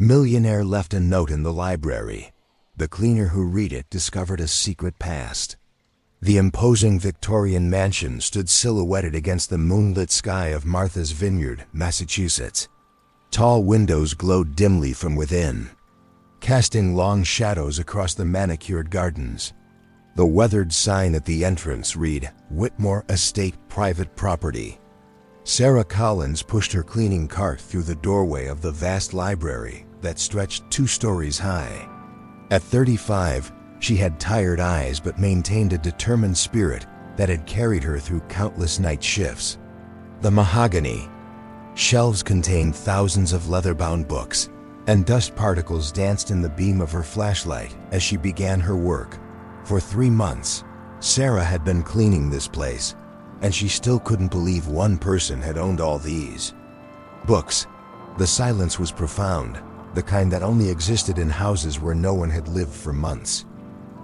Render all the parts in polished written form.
Millionaire left a note in the library. The cleaner who read it discovered a secret past. The imposing Victorian mansion stood silhouetted against the moonlit sky of Martha's Vineyard, Massachusetts. Tall windows glowed dimly from within, casting long shadows across the manicured gardens. The weathered sign at the entrance read, "Whitmore Estate Private Property." Sarah Collins pushed her cleaning cart through the doorway of the vast library that stretched 2 stories high. At 35, she had tired eyes but maintained a determined spirit that had carried her through countless night shifts. The mahogany shelves contained thousands of leather-bound books, and dust particles danced in the beam of her flashlight as she began her work. For 3 months, Sarah had been cleaning this place, and she still couldn't believe one person had owned all these books. The silence was profound, the kind that only existed in houses where no one had lived for months.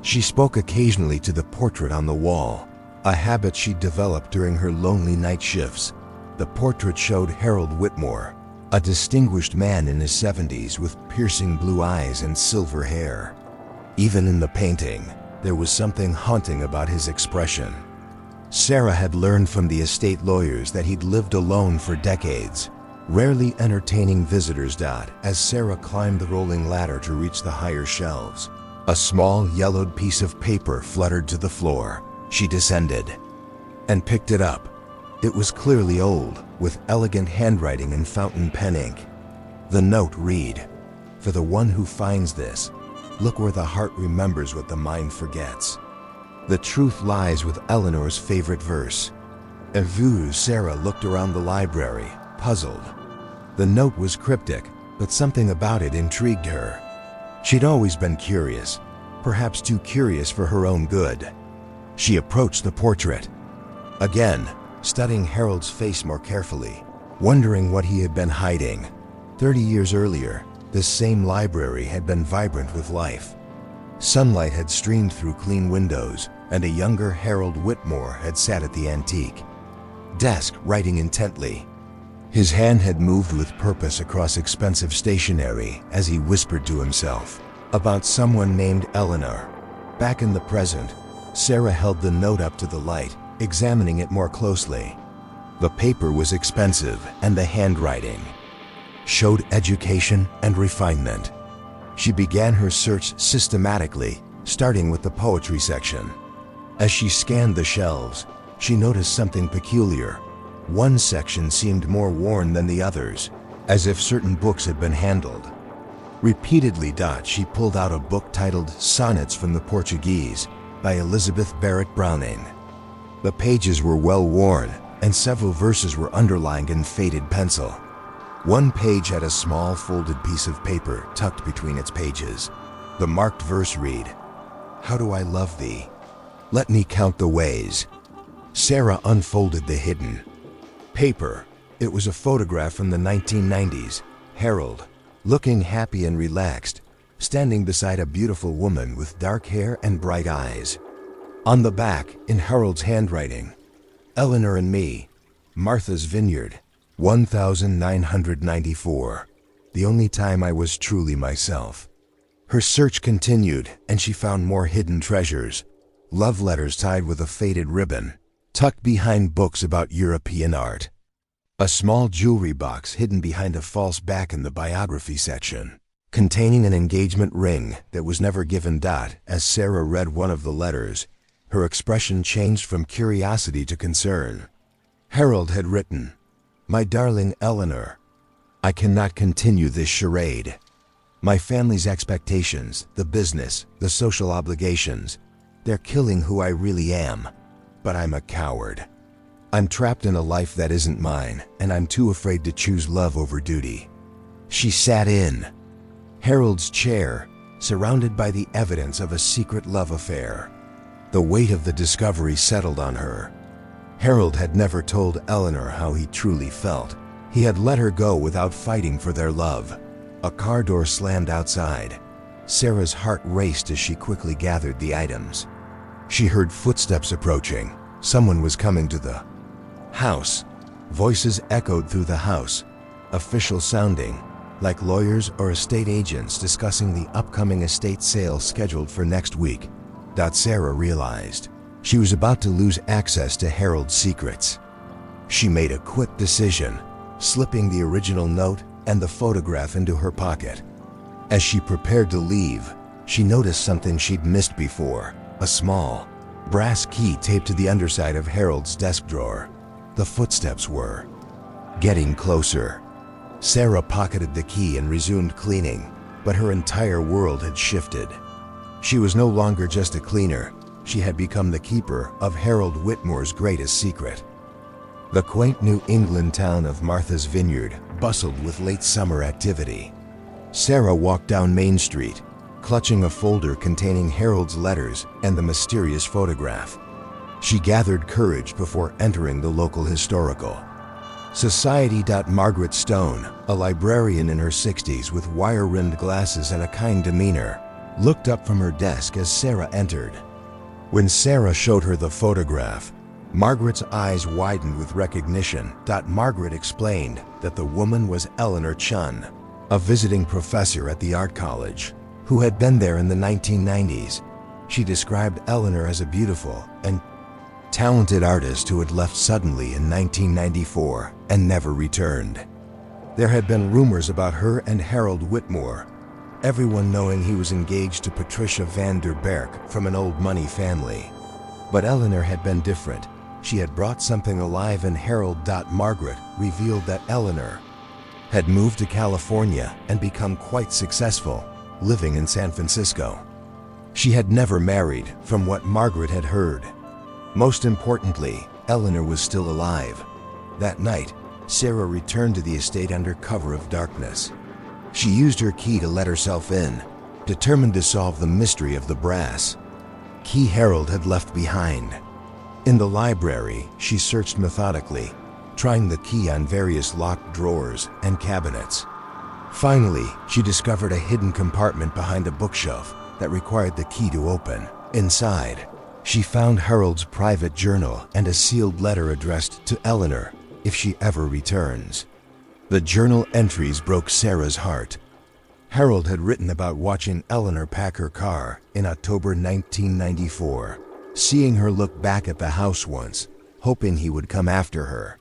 She spoke occasionally to the portrait on the wall, a habit she developed during her lonely night shifts. The portrait showed Harold Whitmore, a distinguished man in his 70s with piercing blue eyes and silver hair. Even in the painting, there was something haunting about his expression. Sarah had learned from the estate lawyers that he'd lived alone for decades, rarely entertaining visitors. As Sarah climbed the rolling ladder to reach the higher shelves, a small yellowed piece of paper fluttered to the floor. She descended and picked it up. It was clearly old, with elegant handwriting and fountain pen ink. The note read, "For the one who finds this, look where the heart remembers what the mind forgets." The truth lies with Eleanor's favorite verse. Sarah looked around the library, puzzled. The note was cryptic, but something about it intrigued her. She'd always been curious, perhaps too curious for her own good. She approached the portrait, again, studying Harold's face more carefully, wondering what he had been hiding. 30 years earlier, this same library had been vibrant with life. Sunlight had streamed through clean windows, and a younger Harold Whitmore had sat at the antique desk writing intently. His hand had moved with purpose across expensive stationery as he whispered to himself about someone named Eleanor. Back in the present, Sarah held the note up to the light, examining it more closely. The paper was expensive, and the handwriting showed education and refinement. She began her search systematically, starting with the poetry section. As she scanned the shelves, she noticed something peculiar. One section seemed more worn than the others, as if certain books had been handled. Repeatedly, she pulled out a book titled Sonnets from the Portuguese by Elizabeth Barrett Browning. The pages were well worn, and several verses were underlined in faded pencil. One page had a small folded piece of paper tucked between its pages. The marked verse read, "How do I love thee? Let me count the ways." Sarah unfolded the hidden paper. It was a photograph from the 1990s. Harold, looking happy and relaxed, standing beside a beautiful woman with dark hair and bright eyes. On the back, in Harold's handwriting, "Eleanor and me, Martha's Vineyard, 1994. The only time I was truly myself." Her search continued, and she found more hidden treasures. Love letters tied with a faded ribbon, tucked behind books about European art. A small jewelry box hidden behind a false back in the biography section, containing an engagement ring that was never given. As Sarah read one of the letters, her expression changed from curiosity to concern. Harold had written, "My darling Eleanor, I cannot continue this charade. My family's expectations, the business, the social obligations, they're killing who I really am. But I'm a coward. I'm trapped in a life that isn't mine, and I'm too afraid to choose love over duty." She sat in Harold's chair, surrounded by the evidence of a secret love affair. The weight of the discovery settled on her. Harold had never told Eleanor how he truly felt. He had let her go without fighting for their love. A car door slammed outside. Sarah's heart raced as she quickly gathered the items. She heard footsteps approaching. Someone was coming to the house. Voices echoed through the house, official sounding, like lawyers or estate agents discussing the upcoming estate sale scheduled for next week. Sarah realized she was about to lose access to Harold's secrets. She made a quick decision, slipping the original note and the photograph into her pocket. As she prepared to leave, she noticed something she'd missed before, a small, brass key taped to the underside of Harold's desk drawer. The footsteps were getting closer. Sarah pocketed the key and resumed cleaning, but her entire world had shifted. She was no longer just a cleaner. She had become the keeper of Harold Whitmore's greatest secret. The quaint New England town of Martha's Vineyard bustled with late summer activity. Sarah walked down Main Street, clutching a folder containing Harold's letters and the mysterious photograph. She gathered courage before entering the local historical society. Margaret Stone, a librarian in her 60s with wire-rimmed glasses and a kind demeanor, looked up from her desk as Sarah entered. When Sarah showed her the photograph, Margaret's eyes widened with recognition. Margaret explained that the woman was Eleanor Chun, a visiting professor at the art college, who had been there in the 1990s. She described Eleanor as a beautiful and talented artist who had left suddenly in 1994 and never returned. There had been rumors about her and Harold Whitmore, everyone knowing he was engaged to Patricia van der Berk from an old money family. But Eleanor had been different. She had brought something alive in Harold. Margaret revealed that Eleanor had moved to California and become quite successful, living in San Francisco. She had never married, from what Margaret had heard. Most importantly, Eleanor was still alive. That night, Sarah returned to the estate under cover of darkness. She used her key to let herself in, determined to solve the mystery of the brass key Harold had left behind. In the library, she searched methodically, trying the key on various locked drawers and cabinets. Finally, she discovered a hidden compartment behind a bookshelf that required the key to open. Inside, she found Harold's private journal and a sealed letter addressed to Eleanor if she ever returns. The journal entries broke Sarah's heart. Harold had written about watching Eleanor pack her car in October 1994, seeing her look back at the house once, hoping he would come after her.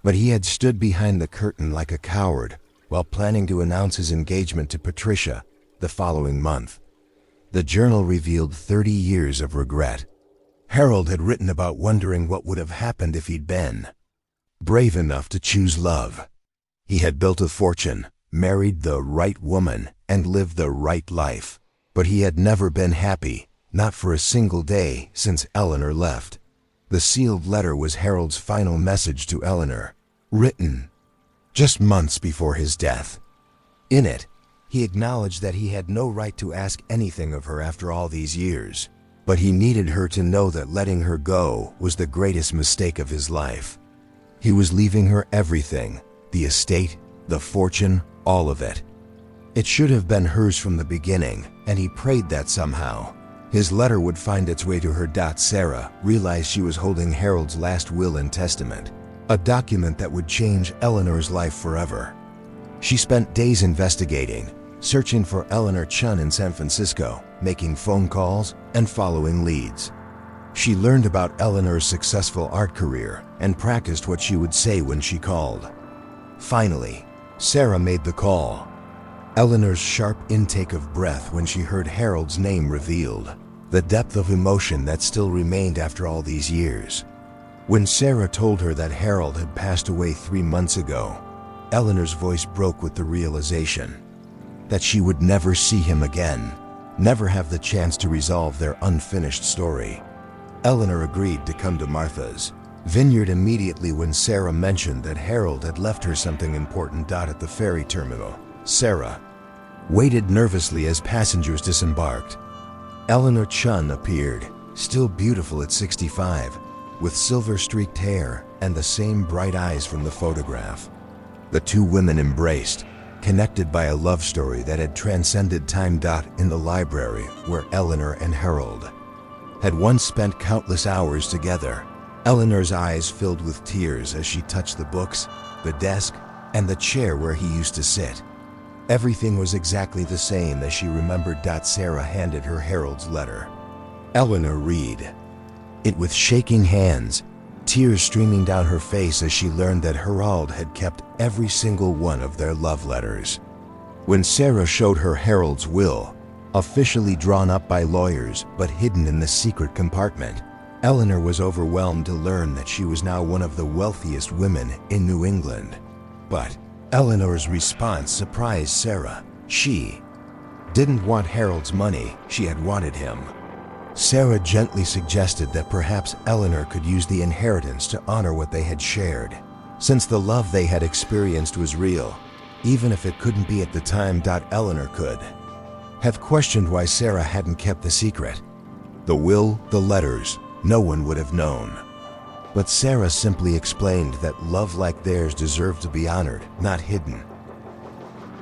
But he had stood behind the curtain like a coward while planning to announce his engagement to Patricia the following month. The journal revealed 30 years of regret. Harold had written about wondering what would have happened if he'd been brave enough to choose love. He had built a fortune, married the right woman, and lived the right life. But he had never been happy, not for a single day since Eleanor left. The sealed letter was Harold's final message to Eleanor, written just months before his death. In it, he acknowledged that he had no right to ask anything of her after all these years, but he needed her to know that letting her go was the greatest mistake of his life. He was leaving her everything, the estate, the fortune, all of it. It should have been hers from the beginning, and he prayed that somehow his letter would find its way to her. Sarah realized she was holding Harold's last will and testament, a document that would change Eleanor's life forever. She spent days investigating, searching for Eleanor Chun in San Francisco, making phone calls and following leads. She learned about Eleanor's successful art career and practiced what she would say when she called. Finally, Sarah made the call. Eleanor's sharp intake of breath when she heard Harold's name revealed the depth of emotion that still remained after all these years. When Sarah told her that Harold had passed away 3 months ago, Eleanor's voice broke with the realization that she would never see him again, never have the chance to resolve their unfinished story. Eleanor agreed to come to Martha's Vineyard immediately when Sarah mentioned that Harold had left her something important. At the ferry terminal, Sarah waited nervously as passengers disembarked. Eleanor Chun appeared, still beautiful at 65, with silver-streaked hair and the same bright eyes from the photograph. The two women embraced, connected by a love story that had transcended time. In the library, where Eleanor and Harold had once spent countless hours together, Eleanor's eyes filled with tears as she touched the books, the desk, and the chair where he used to sit. Everything was exactly the same as she remembered. Sarah handed her Harold's letter. Eleanor read it with shaking hands, tears streaming down her face as she learned that Harold had kept every single one of their love letters. When Sarah showed her Harold's will, officially drawn up by lawyers but hidden in the secret compartment, Eleanor was overwhelmed to learn that she was now one of the wealthiest women in New England. But Eleanor's response surprised Sarah. She didn't want Harold's money, she had wanted him. Sarah gently suggested that perhaps Eleanor could use the inheritance to honor what they had shared, since the love they had experienced was real, even if it couldn't be at the time. Eleanor could have questioned why Sarah hadn't kept the secret. The will, the letters, no one would have known. But Sarah simply explained that love like theirs deserved to be honored, not hidden.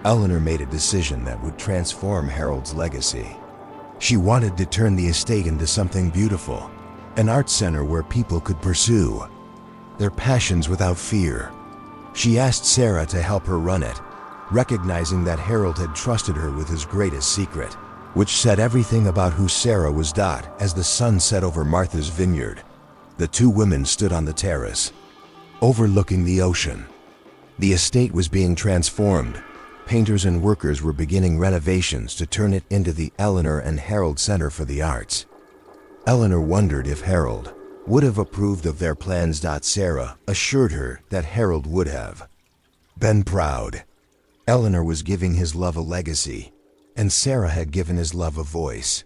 Eleanor made a decision that would transform Harold's legacy. She wanted to turn the estate into something beautiful, an art center where people could pursue their passions without fear. She asked Sarah to help her run it, recognizing that Harold had trusted her with his greatest secret, which said everything about who Sarah was. As the sun set over Martha's vineyard, the two women stood on the terrace, overlooking the ocean. The estate was being transformed. Painters and workers were beginning renovations to turn it into the Eleanor and Harold Center for the Arts. Eleanor wondered if Harold would have approved of their plans. Sarah assured her that Harold would have been proud. Eleanor was giving his love a legacy, and Sarah had given his love a voice.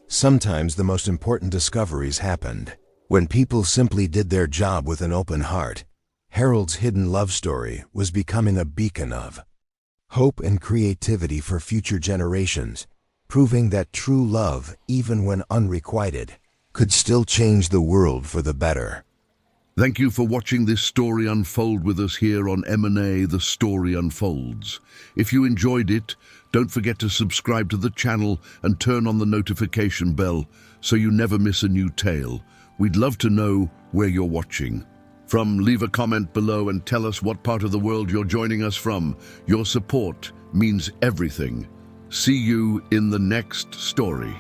Sometimes the most important discoveries happened when people simply did their job with an open heart. Harold's hidden love story was becoming a beacon of hope and creativity for future generations, proving that true love, even when unrequited, could still change the world for the better. Thank you for watching this story unfold with us here on M&A The Story Unfolds. If you enjoyed it, don't forget to subscribe to the channel and turn on the notification bell so you never miss a new tale. We'd love to know where you're watching from. Leave a comment below and tell us what part of the world you're joining us from. Your support means everything. See you in the next story.